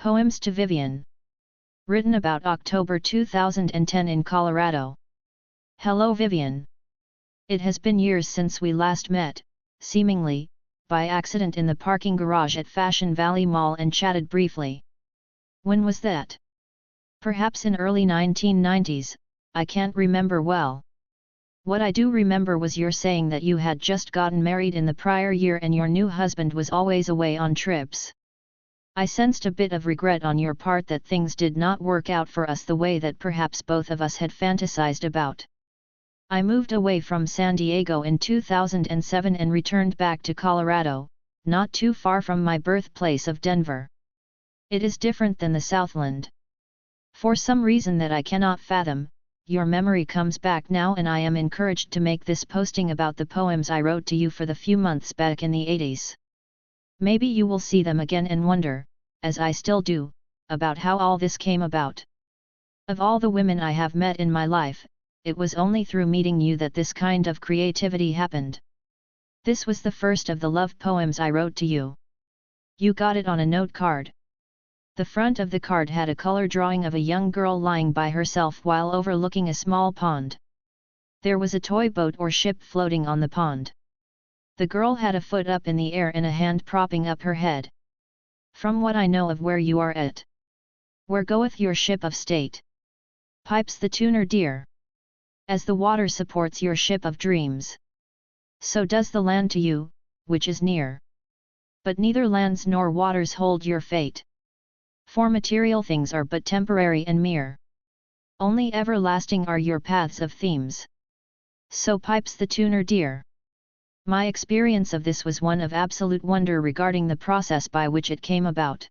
Poems to Vivian. Written about October 2010 in Colorado. Hello Vivian. It has been years since we last met, seemingly, by accident in the parking garage at Fashion Valley Mall and chatted briefly. When was that? Perhaps in early 1990s, I can't remember well. What I do remember was your saying that you had just gotten married in the prior year and your new husband was always away on trips. I sensed a bit of regret on your part that things did not work out for us the way that perhaps both of us had fantasized about. I moved away from San Diego in 2007 and returned back to Colorado, not too far from my birthplace of Denver. It is different than the Southland. For some reason that I cannot fathom, your memory comes back now and I am encouraged to make this posting about the poems I wrote to you for the few months back in the 80s. Maybe you will see them again and wonder, as I still do, about how all this came about. Of all the women I have met in my life, it was only through meeting you that this kind of creativity happened. This was the first of the love poems I wrote to you. You got it on a note card. The front of the card had a color drawing of a young girl lying by herself while overlooking a small pond. There was a toy boat or ship floating on the pond. The girl had a foot up in the air and a hand propping up her head. From what I know of where you are at. Where goeth your ship of state? Pipes the tuner dear. As the water supports your ship of dreams. So does the land to you, which is near. But neither lands nor waters hold your fate. For material things are but temporary and mere. Only everlasting are your paths of themes. So pipes the tuner dear. My experience of this was one of absolute wonder regarding the process by which it came about.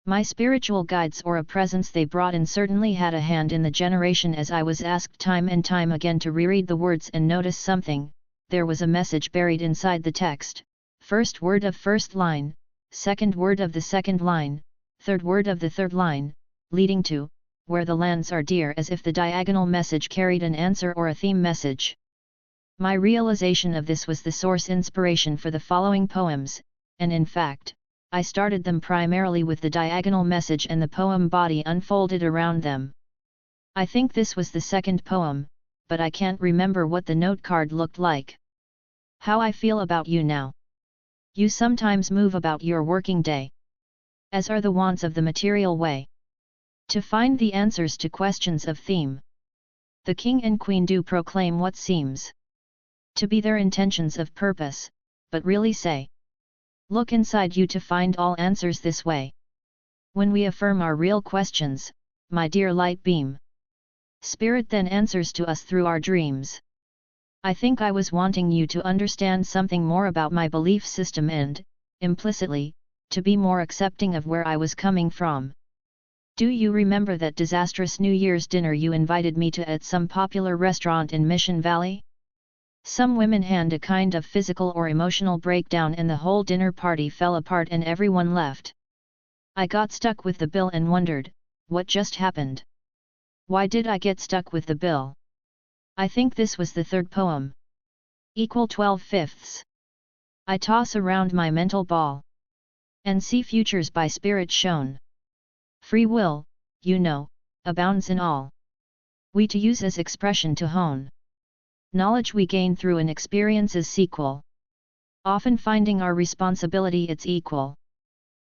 My spiritual guides or a presence they brought in certainly had a hand in the generation as I was asked time and time again to reread the words and notice something. There was a message buried inside the text, first word of first line, second word of the second line, third word of the third line, leading to, where the lands are dear, as if the diagonal message carried an answer or a theme message. My realization of this was the source inspiration for the following poems, and in fact, I started them primarily with the diagonal message and the poem body unfolded around them. I think this was the second poem, but I can't remember what the note card looked like. How I feel about you now. You sometimes move about your working day. As are the wants of the material way. To find the answers to questions of theme. The king and queen do proclaim what seems to be their intentions of purpose, but really say. Look inside you to find all answers this way. When we affirm our real questions, my dear light beam. Spirit then answers to us through our dreams. I think I was wanting you to understand something more about my belief system and, implicitly, to be more accepting of where I was coming from. Do you remember that disastrous New Year's dinner you invited me to at some popular restaurant in Mission Valley? Some women had a kind of physical or emotional breakdown and the whole dinner party fell apart and everyone left. I got stuck with the bill and wondered, what just happened? Why did I get stuck with the bill? I think this was the third poem. Equal 12/5. I toss around my mental ball. And see futures by spirit shown. Free will, you know, abounds in all. We to use as expression to hone. Knowledge we gain through an experience's sequel. Often finding our responsibility its equal.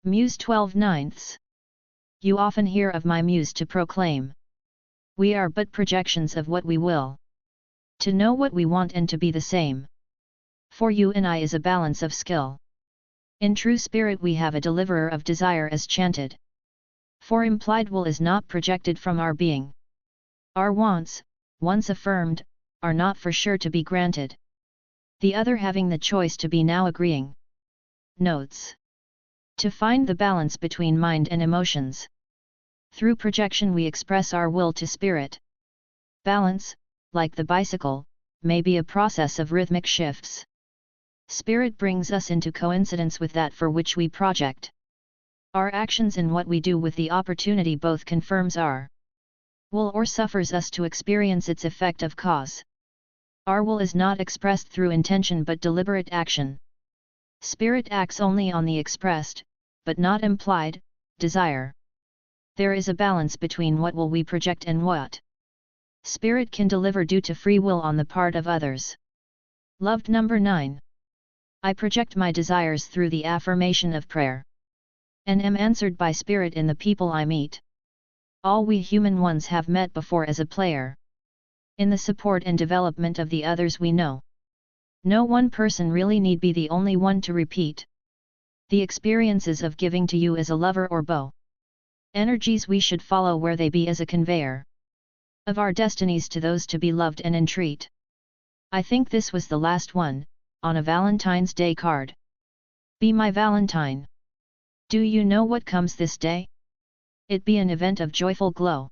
Muse 12/9. You often hear of my muse to proclaim. We are but projections of what we will. To know what we want and to be the same. For you and I is a balance of skill. In true spirit we have a deliverer of desire as chanted. For implied will is not projected from our being. Our wants, once affirmed, are not for sure to be granted. The other having the choice to be now agreeing. Notes. To find the balance between mind and emotions. Through projection we express our will to spirit. Balance, like the bicycle, may be a process of rhythmic shifts. Spirit brings us into coincidence with that for which we project. Our actions and what we do with the opportunity both confirms our will or suffers us to experience its effect of cause. Our will is not expressed through intention but deliberate action. Spirit acts only on the expressed, but not implied, desire. There is a balance between what will we project and what spirit can deliver due to free will on the part of others. Loved number 9. I project my desires through the affirmation of prayer, and am answered by spirit in the people I meet. All we human ones have met before as a player in the support and development of the others we know. No one person really need be the only one to repeat the experiences of giving to you as a lover or beau. Energies we should follow where they be as a conveyor of our destinies to those to be loved and entreat. I think this was the last one, on a Valentine's Day card. Be my Valentine. Do you know what comes this day? It be an event of joyful glow.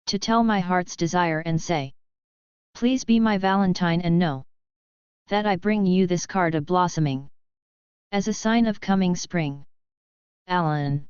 To tell my heart's desire and say, please be my Valentine and know that I bring you this card of blossoming as a sign of coming spring. Alan.